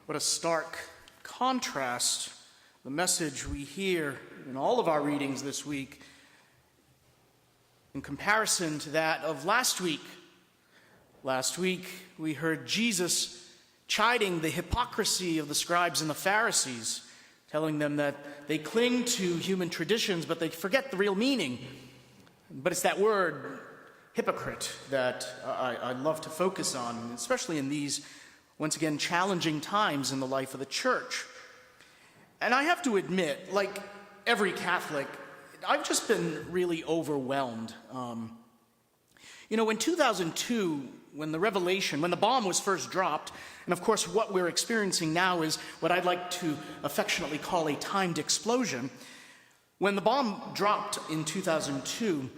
What a stark contrast, the message we hear in all of our readings this week in comparison to that of last week. Last week, we heard Jesus chiding the hypocrisy of the scribes and the Pharisees, telling them that they cling to human traditions, but they forget the real meaning. But it's that word, hypocrite, that I love to focus on, especially in these, once again, challenging times in the life of the church. And I have to admit, like every Catholic, I've just been really overwhelmed. In 2002, when the bomb was first dropped, and of course what we're experiencing now is what I'd like to affectionately call a timed explosion. When the bomb dropped in 2002,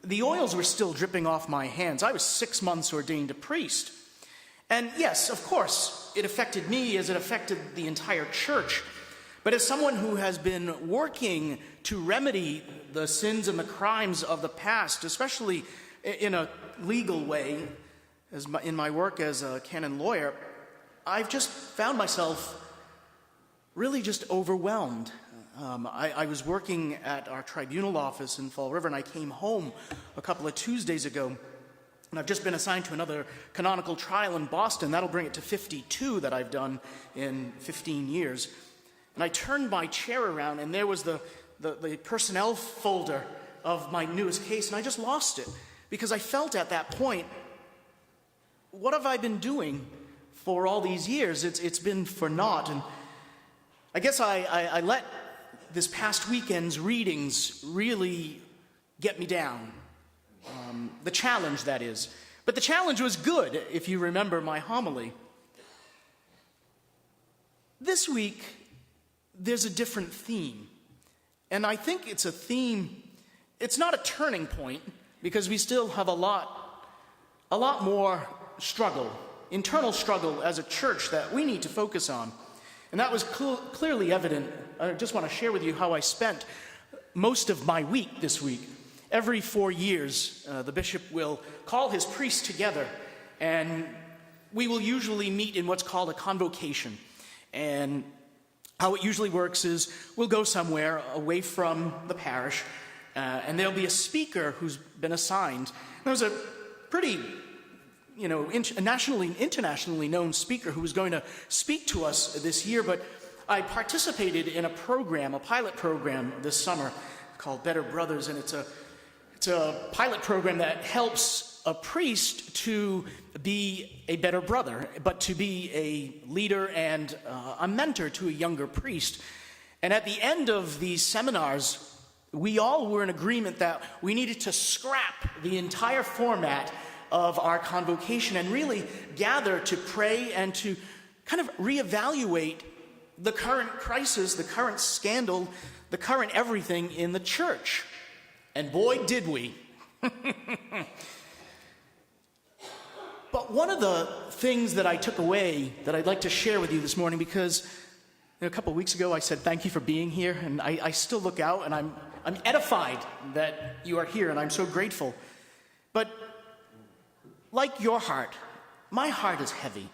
the oils were still dripping off my hands. I was 6 months ordained a priest. And yes, of course, it affected me as it affected the entire church. But as someone who has been working to remedy the sins and the crimes of the past, especially in a legal way, in my work as a canon lawyer, I've just found myself really just overwhelmed. I was working at our tribunal office in Fall River, and I came home a couple of Tuesdays ago, and I've just been assigned to another canonical trial in Boston. That'll bring it to 52 that I've done in 15 years. And I turned my chair around, and there was the personnel folder of my newest case, and I just lost it. Because I felt at that point, what have I been doing for all these years? It's been for naught. And I guess I let this past weekend's readings really get me down. The challenge, that is. But the challenge was good, if you remember my homily. This week, there's a different theme. And I think it's a theme, it's not a turning point, because we still have a lot more struggle, internal struggle as a church that we need to focus on. And that was clearly evident. I just want to share with you how I spent most of my week this week. Every 4 years, the bishop will call his priests together, and we will usually meet in what's called a convocation. And how it usually works is we'll go somewhere away from the parish, and there'll be a speaker who's been assigned. There's a pretty, nationally, internationally known speaker who was going to speak to us this year, but I participated in a pilot program this summer called Better Brothers, and it's a pilot program that helps a priest to be a better brother, but to be a leader and a mentor to a younger priest. And at the end of these seminars, we all were in agreement that we needed to scrap the entire format of our convocation and really gather to pray and to kind of reevaluate the current crisis, the current scandal, the current everything in the church. And boy, did we. But one of the things that I took away that I'd like to share with you this morning, because a couple of weeks ago I said thank you for being here, and I still look out and I'm edified that you are here, and I'm so grateful. But like your heart, my heart is heavy.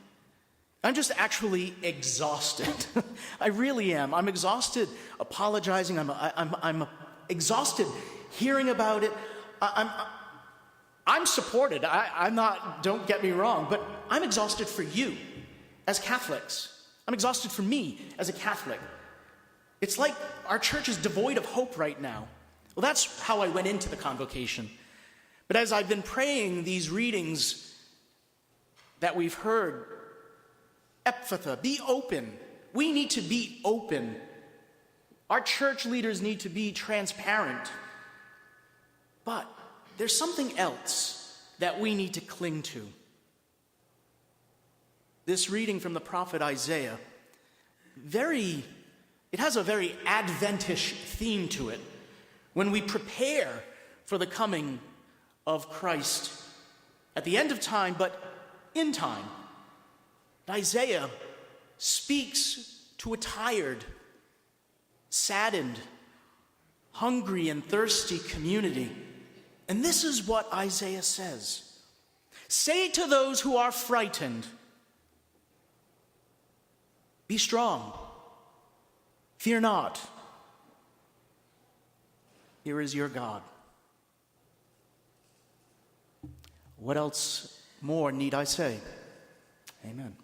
I'm just actually exhausted. I really am. I'm exhausted apologizing. I'm exhausted hearing about it. I'm supported. I'm not, don't get me wrong, but I'm exhausted for you as Catholics. I'm exhausted for me as a Catholic. It's like our church is devoid of hope right now. Well, that's how I went into the convocation. But as I've been praying these readings that we've heard, Ephphatha, be open. We need to be open. Our church leaders need to be transparent. But there's something else that we need to cling to. This reading from the prophet Isaiah, it has a very Adventish theme to it. When we prepare for the coming of Christ at the end of time, but in time. Isaiah speaks to a tired, saddened, hungry and thirsty community. And this is what Isaiah says. Say to those who are frightened, be Be strong. Fear not. Here is your God. What else more need I say? Amen.